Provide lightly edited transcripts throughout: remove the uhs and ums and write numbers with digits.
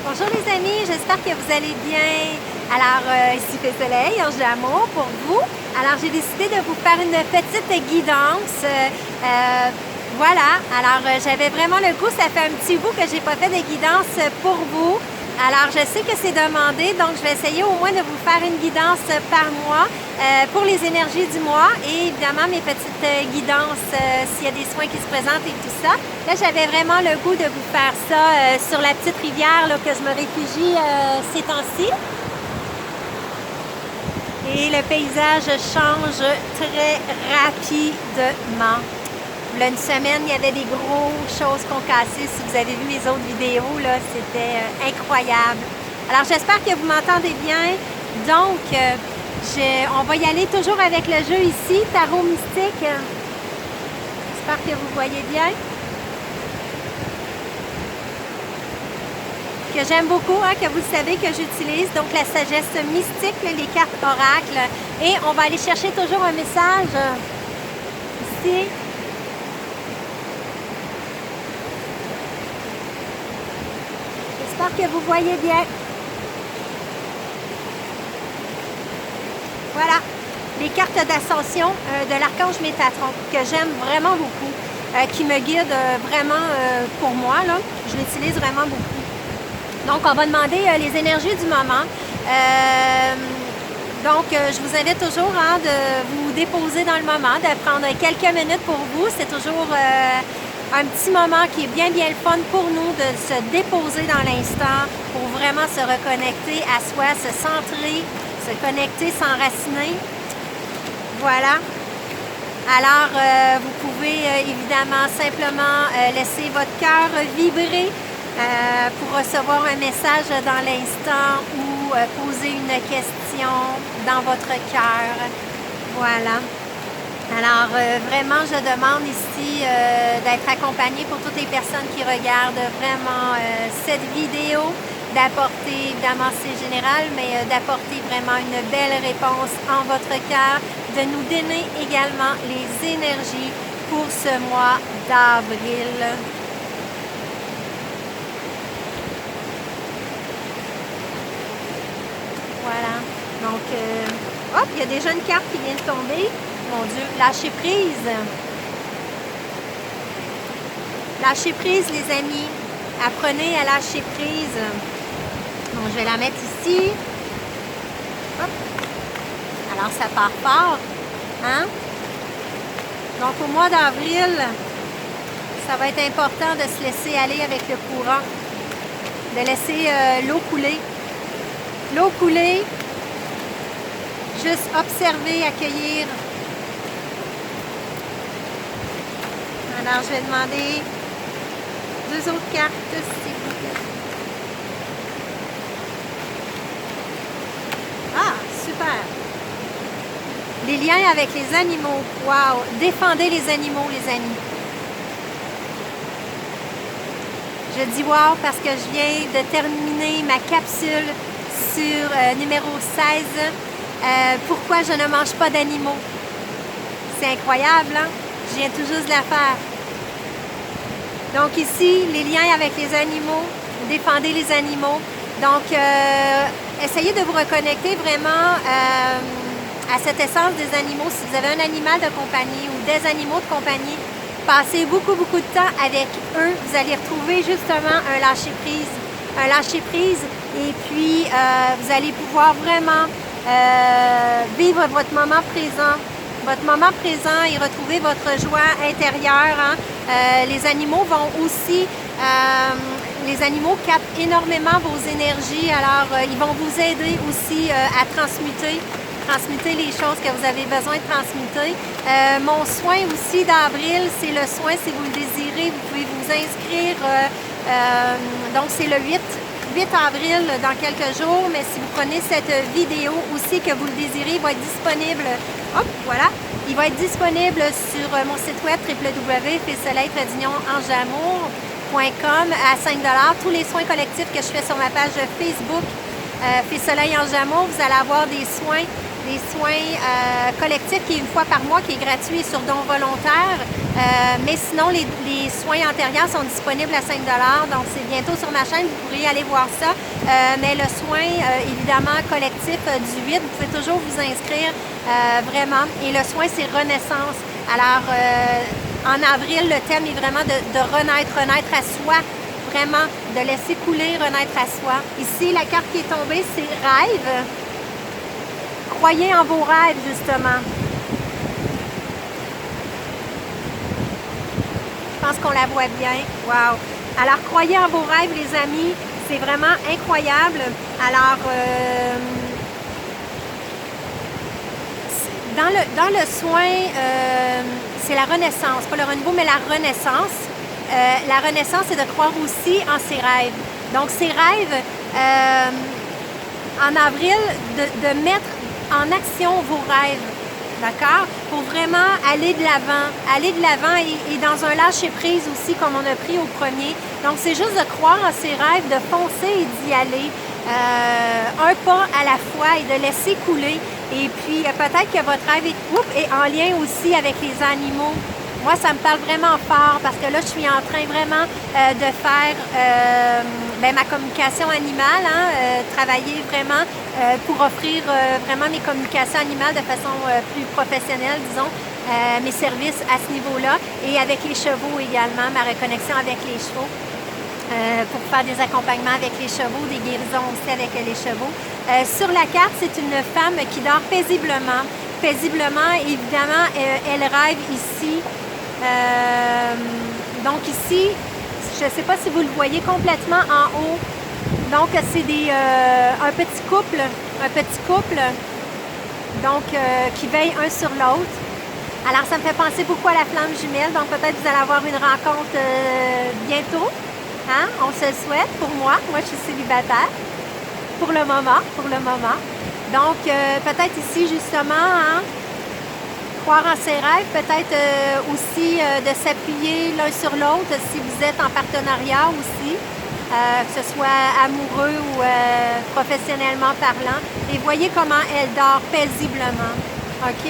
Bonjour les amis, j'espère que vous allez bien. Alors, ici Fée Soleil, ange d'amour pour vous. Alors, j'ai décidé de vous faire une petite guidance. Voilà, alors j'avais vraiment le goût, ça fait un petit bout que j'ai pas fait de guidance pour vous. Alors, je sais que c'est demandé, donc je vais essayer au moins de vous faire une guidance par mois pour les énergies du mois et évidemment mes petites guidances s'il y a des soins qui se présentent et tout ça. Là, j'avais vraiment le goût de vous faire ça sur la petite rivière là, que je me réfugie ces temps-ci. Et le paysage change très rapidement. Il y a une semaine, il y avait des grosses choses qu'on cassait. Si vous avez vu mes autres vidéos, là, c'était incroyable. Alors, j'espère que vous m'entendez bien. Donc, on va y aller toujours avec le jeu ici, Tarot Mystique. J'espère que vous voyez bien. Que j'aime beaucoup, hein, que vous le savez que j'utilise. Donc, la sagesse mystique, les cartes oracles. Et on va aller chercher toujours un message ici. J'espère que vous voyez bien. Voilà, les cartes d'ascension de l'archange Métatron, que j'aime vraiment beaucoup, qui me guide vraiment pour moi, là. Je l'utilise vraiment beaucoup. Donc, on va demander les énergies du moment. Donc, je vous invite toujours hein, de vous déposer dans le moment, de prendre quelques minutes pour vous. C'est toujours un petit moment qui est bien le fun pour nous de se déposer dans l'instant pour vraiment se reconnecter à soi, se centrer, se connecter, s'enraciner. Voilà. Alors, vous pouvez évidemment simplement laisser votre cœur vibrer pour recevoir un message dans l'instant ou poser une question dans votre cœur. Voilà. Alors, vraiment, je demande ici d'être accompagnée pour toutes les personnes qui regardent vraiment cette vidéo, d'apporter, évidemment c'est général, mais d'apporter vraiment une belle réponse en votre cœur, de nous donner également les énergies pour ce mois d'avril. Voilà. Donc, hop, il y a déjà une carte qui vient de tomber. Mon Dieu, lâcher prise. Lâcher prise, les amis. Apprenez à lâcher prise. Bon, je vais la mettre ici. Hop. Alors, ça part fort. Hein? Donc, au mois d'avril, ça va être important de se laisser aller avec le courant. De laisser l'eau couler. L'eau couler. Juste observer, accueillir. Alors, je vais demander 2 autres cartes, s'il vous plaît. Ah, super! Les liens avec les animaux. Wow! Défendez les animaux, les amis. Je dis wow parce que je viens de terminer ma capsule sur numéro 16. Pourquoi je ne mange pas d'animaux? C'est incroyable, hein? Je viens tout juste de la faire. Donc ici, les liens avec les animaux, défendez les animaux. Donc, essayez de vous reconnecter vraiment à cette essence des animaux. Si vous avez un animal de compagnie ou des animaux de compagnie, passez beaucoup de temps avec eux. Vous allez retrouver justement un lâcher-prise. Un lâcher-prise et puis vous allez pouvoir vraiment vivre votre moment présent. Votre moment présent et retrouver votre joie intérieure. Hein. Les animaux vont aussi, les animaux captent énormément vos énergies, alors ils vont vous aider aussi à transmuter les choses que vous avez besoin de transmuter. Mon soin aussi d'avril, c'est le soin, si vous le désirez, vous pouvez vous inscrire, donc c'est le 8 avril dans quelques jours, mais si vous prenez cette vidéo aussi que vous le désirez, il va être disponible. Hop, voilà. Il va être disponible sur mon site web www.feesoleil-angedamour.com à 5 $. Tous les soins collectifs que je fais sur ma page Facebook Fée Soleil Ange D'amour, vous allez avoir des soins des soins collectifs qui est une fois par mois, qui est gratuit sur don volontaire. Mais sinon, les soins antérieurs sont disponibles à 5 $. Donc, c'est bientôt sur ma chaîne. Vous pourriez aller voir ça. Mais le soin, évidemment, collectif du 8, vous pouvez toujours vous inscrire vraiment. Et le soin, c'est Renaissance. Alors, en avril, le thème est vraiment de renaître à soi. Vraiment, de laisser couler, renaître à soi. Ici, la carte qui est tombée, c'est Rêve. Croyez en vos rêves, justement. Je pense qu'on la voit bien. Wow! Alors, croyez en vos rêves, les amis. C'est vraiment incroyable. Alors, dans le soin, c'est la renaissance. Pas le renouveau, mais la renaissance. La renaissance, c'est de croire aussi en ses rêves. Donc, ses rêves, en avril, de mettre en action vos rêves, d'accord? Pour vraiment aller de l'avant et dans un lâcher-prise aussi, comme on a pris au premier. Donc, c'est juste de croire en ses rêves, de foncer et d'y aller, un pas à la fois et de laisser couler. Et puis, peut-être que votre rêve est en lien aussi avec les animaux. Moi, ça me parle vraiment fort parce que là, je suis en train vraiment de faire ma communication animale, travailler vraiment pour offrir vraiment mes communications animales de façon plus professionnelle, disons, mes services à ce niveau-là et avec les chevaux également, ma reconnexion avec les chevaux. Pour faire des accompagnements avec les chevaux, des guérisons aussi avec les chevaux. Sur la carte, c'est une femme qui dort paisiblement. Paisiblement, évidemment, elle rêve ici. Donc ici, je ne sais pas si vous le voyez complètement en haut. Donc c'est un petit couple, donc qui veille un sur l'autre. Alors ça me fait penser beaucoup à la flamme jumelle. Donc peut-être vous allez avoir une rencontre bientôt. Hein? On se le souhaite pour moi. Moi je suis célibataire pour le moment. Donc peut-être ici justement. Croire en ses rêves, peut-être aussi de s'appuyer l'un sur l'autre si vous êtes en partenariat aussi, que ce soit amoureux ou professionnellement parlant. Et voyez comment elle dort paisiblement. OK?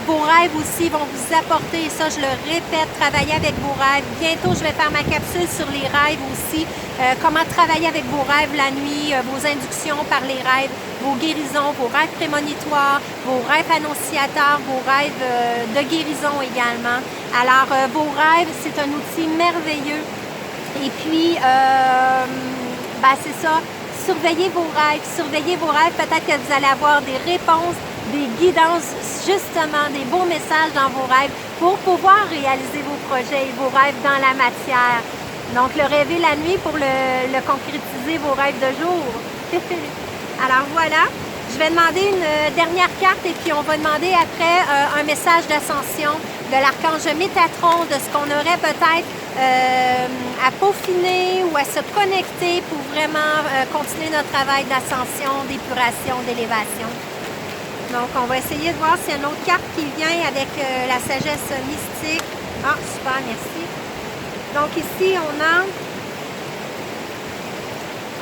Vos rêves aussi vont vous apporter, et ça je le répète, travailler avec vos rêves. Bientôt, je vais faire ma capsule sur les rêves aussi. Comment travailler avec vos rêves la nuit, vos inductions par les rêves, vos guérisons, vos rêves prémonitoires, vos rêves annonciateurs, vos rêves de guérison également. Alors, vos rêves, c'est un outil merveilleux. Et puis, c'est ça, surveillez vos rêves. Peut-être que vous allez avoir des réponses, des guidances, justement, des beaux messages dans vos rêves pour pouvoir réaliser vos projets et vos rêves dans la matière. Donc, le rêver la nuit pour le concrétiser vos rêves de jour. Alors, voilà. Je vais demander une dernière carte et puis on va demander après un message d'ascension de l'archange Métatron, de ce qu'on aurait peut-être à peaufiner ou à se connecter pour vraiment continuer notre travail d'ascension, d'épuration, d'élévation. Donc, on va essayer de voir s'il y a une autre carte qui vient avec la sagesse mystique. Ah, super, merci. Donc, ici, on a...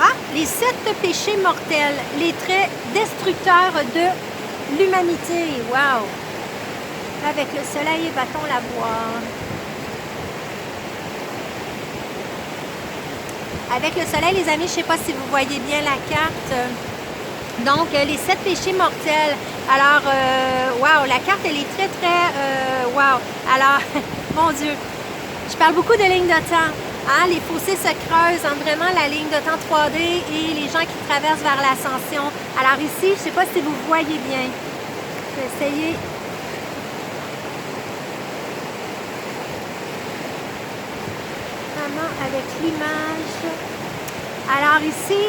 Ah, les 7 péchés mortels, les traits destructeurs de l'humanité. Wow! Avec le soleil, va-t-on la voir? Avec le soleil, les amis, je ne sais pas si vous voyez bien la carte. Donc, les 7 péchés mortels. Alors, wow, la carte, elle est très, wow. Alors, mon Dieu, je parle beaucoup de lignes de temps. Hein? Les fossés se creusent entre vraiment la ligne de temps 3D et les gens qui traversent vers l'ascension. Alors ici, je ne sais pas si vous voyez bien. Je vais essayer. Vraiment avec l'image. Alors ici,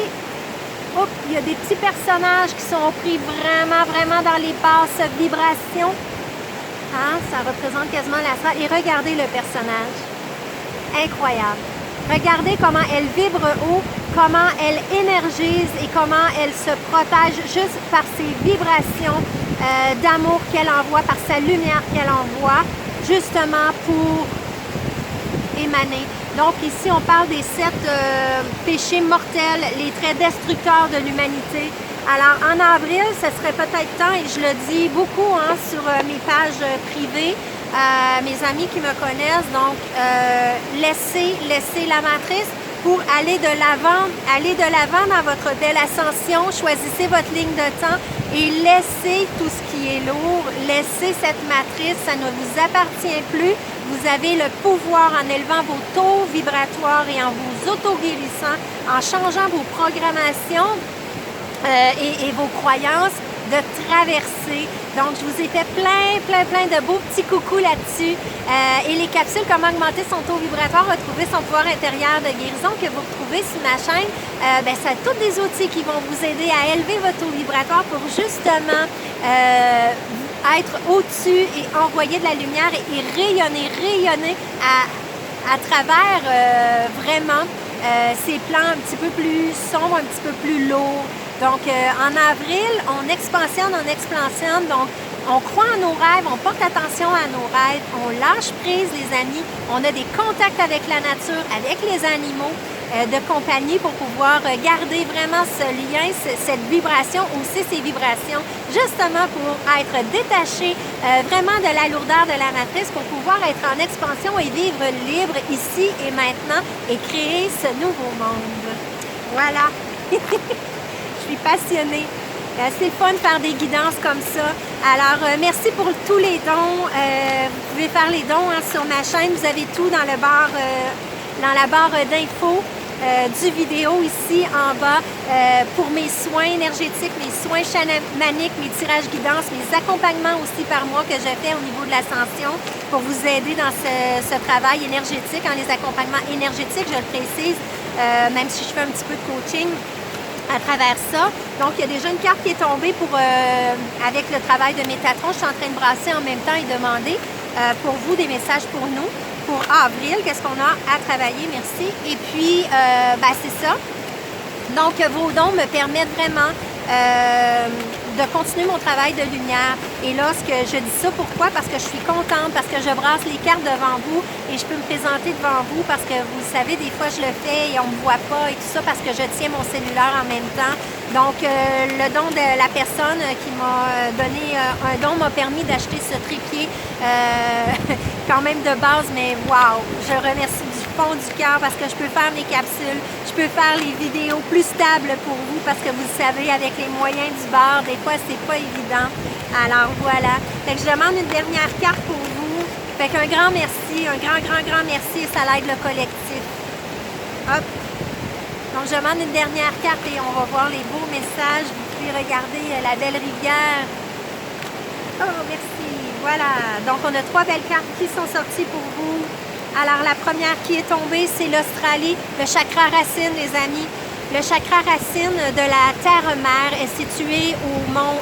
hop, il y a des petits personnages qui sont pris vraiment dans les basses vibrations. Hein? Ça représente quasiment la salle. Et regardez le personnage. Incroyable. Regardez comment elle vibre haut, comment elle énergise et comment elle se protège juste par ses vibrations d'amour qu'elle envoie, par sa lumière qu'elle envoie, justement pour émaner Donc ici, on parle des 7 péchés mortels, les traits destructeurs de l'humanité. Alors en avril, ce serait peut-être temps, et je le dis beaucoup sur mes pages privées, mes amis qui me connaissent, donc laissez la matrice pour aller de l'avant dans votre belle ascension. Choisissez votre ligne de temps et laissez tout ce qui est lourd, laissez cette matrice, ça ne vous appartient plus. Vous avez le pouvoir en élevant vos taux vibratoires et en vous auto-guérissant, en changeant vos programmations et vos croyances, de traverser. Donc, je vous ai fait plein de beaux petits coucous là-dessus. Et les capsules, comment augmenter son taux vibratoire, retrouver son pouvoir intérieur de guérison que vous retrouvez sur ma chaîne, ça a tous des outils qui vont vous aider à élever votre taux vibratoire pour justement être au-dessus et envoyer de la lumière et rayonner à travers vraiment ces plans un petit peu plus sombres, un petit peu plus lourds. Donc, en avril, on expansionne, donc on croit en nos rêves, on porte attention à nos rêves, on lâche prise, les amis, on a des contacts avec la nature, avec les animaux de compagnie pour pouvoir garder vraiment ce lien, cette vibration, aussi ces vibrations, justement pour être détaché vraiment de la lourdeur de la matrice, pour pouvoir être en expansion et vivre libre ici et maintenant et créer ce nouveau monde. Voilà! Je suis passionnée. C'est le fun de faire des guidances comme ça. Alors, merci pour tous les dons. Vous pouvez faire les dons sur ma chaîne. Vous avez tout dans la barre d'infos du vidéo ici en bas pour mes soins énergétiques, mes soins chamaniques, mes tirages guidances, mes accompagnements aussi par mois que je fais au niveau de l'ascension pour vous aider dans ce travail énergétique. Les accompagnements énergétiques, je le précise, même si je fais un petit peu de coaching à travers ça. Donc, il y a déjà une carte qui est tombée avec le travail de Métatron. Je suis en train de brasser en même temps et demander pour vous des messages pour nous, pour avril, qu'est-ce qu'on a à travailler, merci. Et puis, c'est ça. Donc, vos dons me permettent vraiment de continuer mon travail de lumière. Et lorsque je dis ça, pourquoi? Parce que je suis contente, parce que je brasse les cartes devant vous et je peux me présenter devant vous parce que vous savez, des fois je le fais et on ne me voit pas et tout ça parce que je tiens mon cellulaire en même temps. Donc, le don de la personne qui m'a donné un don m'a permis d'acheter ce trépied quand même de base, mais wow! Je remercie du fond du cœur parce que je peux faire mes capsules, je peux faire les vidéos plus stables pour vous parce que vous le savez, avec les moyens du bord, des fois, c'est pas évident. Alors, voilà. Fait que je demande une dernière carte pour vous. Fait qu'un grand merci, un grand merci et ça l'aide le collectif. Hop! Donc, je demande une dernière carte et on va voir les beaux messages. Vous pouvez regarder la belle rivière. Oh, merci. Voilà. Donc, on a 3 belles cartes qui sont sorties pour vous. Alors, la première qui est tombée, c'est l'Australie, le chakra racine, les amis. Le chakra racine de la Terre-Mère est situé au mont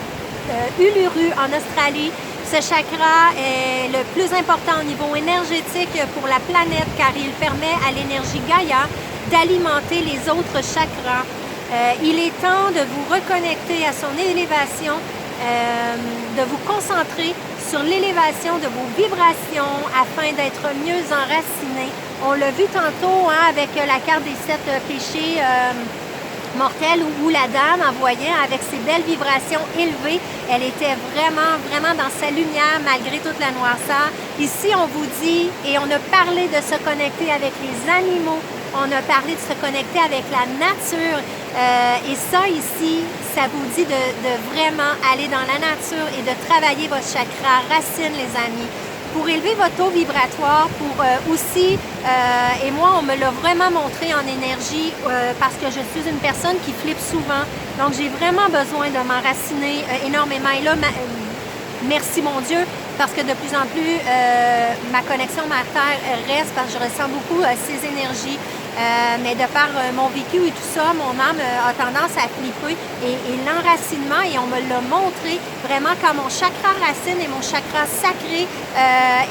Uluru, en Australie. Ce chakra est le plus important au niveau énergétique pour la planète car il permet à l'énergie Gaïa d'alimenter les autres chakras. Il est temps de vous reconnecter à son élévation, de vous concentrer sur l'élévation de vos vibrations afin d'être mieux enracinés. On l'a vu tantôt avec la carte des 7 péchés mortelle où la dame envoyait avec ses belles vibrations élevées, elle était vraiment dans sa lumière malgré toute la noirceur. Ici, on vous dit, et on a parlé de se connecter avec les animaux, on a parlé de se connecter avec la nature. Et ça, ici, ça vous dit de vraiment aller dans la nature et de travailler votre chakra racine, les amis, pour élever votre taux vibratoire, pour aussi, et moi, on me l'a vraiment montré en énergie parce que je suis une personne qui flippe souvent. Donc, j'ai vraiment besoin de m'enraciner énormément. Et là, merci mon Dieu, parce que de plus en plus, ma connexion Mère-Terre reste parce que je ressens beaucoup ces énergies. Mais de par mon vécu et tout ça, mon âme a tendance à flipper et l'enracinement, et on me l'a montré vraiment quand mon chakra racine et mon chakra sacré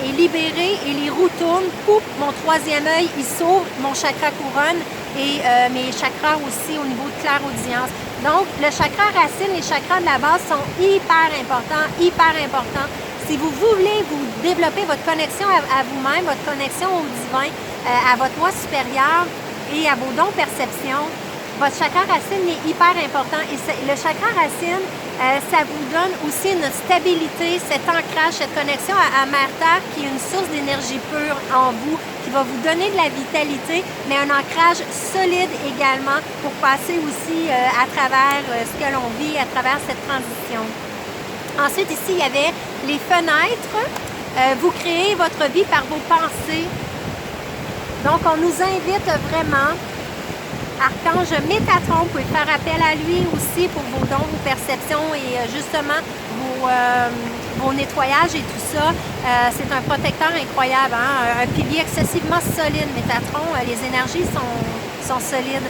est libéré et les roues tournent, pouf, mon 3e œil il s'ouvre, mon chakra couronne et mes chakras aussi au niveau de clairaudience. Donc le chakra racine, les chakras de la base sont hyper importants. Si vous voulez vous développer votre connexion à vous-même, votre connexion au divin, à votre moi supérieur et à vos dons perception, votre chakra racine est hyper important. Et le chakra racine, ça vous donne aussi une stabilité, cet ancrage, cette connexion à Mère Terre qui est une source d'énergie pure en vous, qui va vous donner de la vitalité, mais un ancrage solide également pour passer aussi à travers ce que l'on vit, à travers cette transition. Ensuite, ici, il y avait les fenêtres. Vous créez votre vie par vos pensées. Donc, on nous invite vraiment, Archange Métatron, vous pouvez faire appel à lui aussi pour vos dons, vos perceptions et justement vos nettoyages et tout ça. C'est un protecteur incroyable, hein? Un pilier excessivement solide, Métatron. Les énergies sont solides.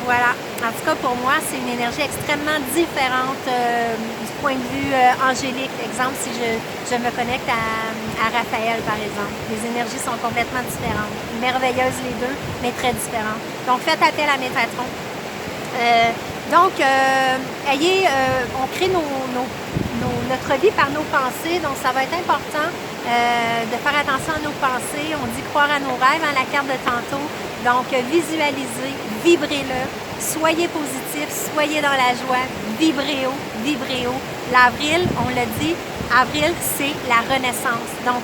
Voilà. En tout cas, pour moi, c'est une énergie extrêmement différente du point de vue angélique. Exemple, si je me connecte à Raphaël, par exemple. Les énergies sont complètement différentes. Merveilleuses les deux, mais très différentes. Donc, faites appel à Métatron. On crée notre vie par nos pensées, donc ça va être important de faire attention à nos pensées. On dit croire à nos rêves, la carte de tantôt. Donc, visualisez, vibrez-le, soyez positif, soyez dans la joie, vibrez haut, vibrez haut. L'avril, on l'a dit, avril, c'est la renaissance. Donc,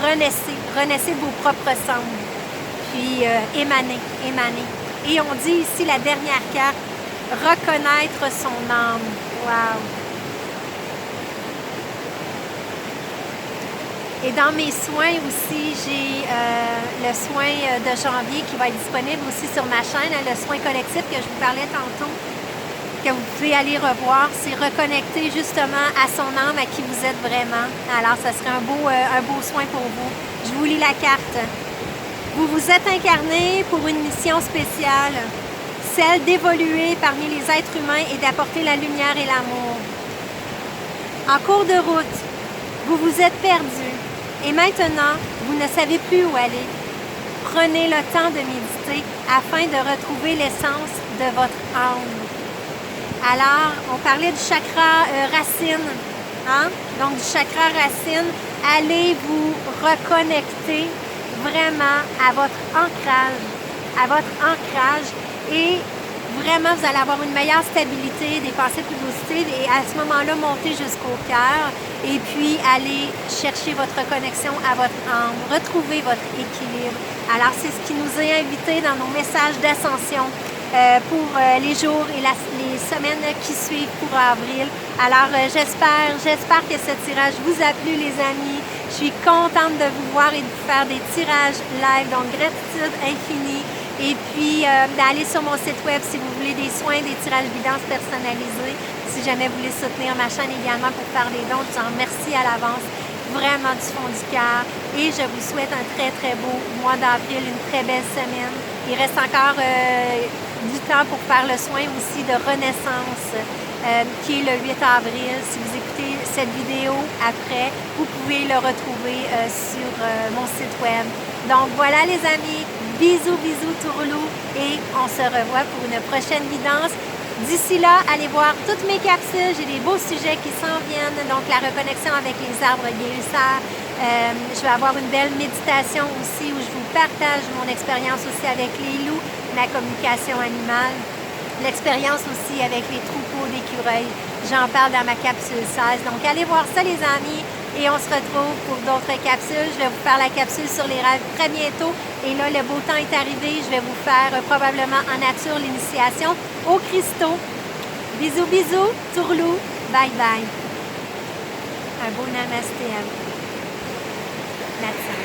renaissez de vos propres cendres, puis émanez. Et on dit ici la dernière carte, reconnaître son âme. Wow! Et dans mes soins aussi, j'ai le soin de janvier qui va être disponible aussi sur ma chaîne, le soin collectif que je vous parlais tantôt, que vous pouvez aller revoir. C'est reconnecter justement à son âme, à qui vous êtes vraiment. Alors, ça serait un beau soin pour vous. Je vous lis la carte. Vous vous êtes incarné pour une mission spéciale, celle d'évoluer parmi les êtres humains et d'apporter la lumière et l'amour. En cours de route, vous vous êtes perdu. Et maintenant, vous ne savez plus où aller. Prenez le temps de méditer afin de retrouver l'essence de votre âme. Alors, on parlait du chakra racine, hein? Donc du chakra racine, allez vous reconnecter vraiment à votre ancrage et vraiment vous allez avoir une meilleure stabilité, des pensées plus positives et à ce moment-là, montez jusqu'au cœur et puis allez chercher votre connexion à votre âme, retrouver votre équilibre. Alors, c'est ce qui nous est invité dans nos messages d'ascension pour les jours et les semaines qui suivent pour avril. Alors, j'espère que ce tirage vous a plu, les amis. Je suis contente de vous voir et de vous faire des tirages live, donc gratitude infinie. Et puis, d'aller sur mon site web si vous voulez des soins, des tirages guidance personnalisés. Si jamais vous voulez soutenir ma chaîne également pour faire des dons, je vous en remercie à l'avance, vraiment du fond du cœur. Et je vous souhaite un très, très beau mois d'avril, une très belle semaine. Il reste encore du temps pour faire le soin aussi de renaissance, qui est le 8 avril. Si vous écoutez cette vidéo après, vous pouvez le retrouver sur mon site web. Donc voilà les amis, bisous, bisous Tourlou et on se revoit pour une prochaine guidance. D'ici là, allez voir toutes mes capsules, j'ai des beaux sujets qui s'en viennent, donc la reconnexion avec les arbres guérisseurs. Je vais avoir une belle méditation aussi où je vous partage mon expérience aussi avec les loups, la communication animale, l'expérience aussi avec les troupeaux d'écureuils. J'en parle dans ma capsule 16. Donc, allez voir ça, les amis. Et on se retrouve pour d'autres capsules. Je vais vous faire la capsule sur les rêves très bientôt. Et là, le beau temps est arrivé. Je vais vous faire probablement en nature l'initiation aux cristaux. Bisous, bisous. Tourlou. Bye, bye. Un beau namasté à vous. Merci.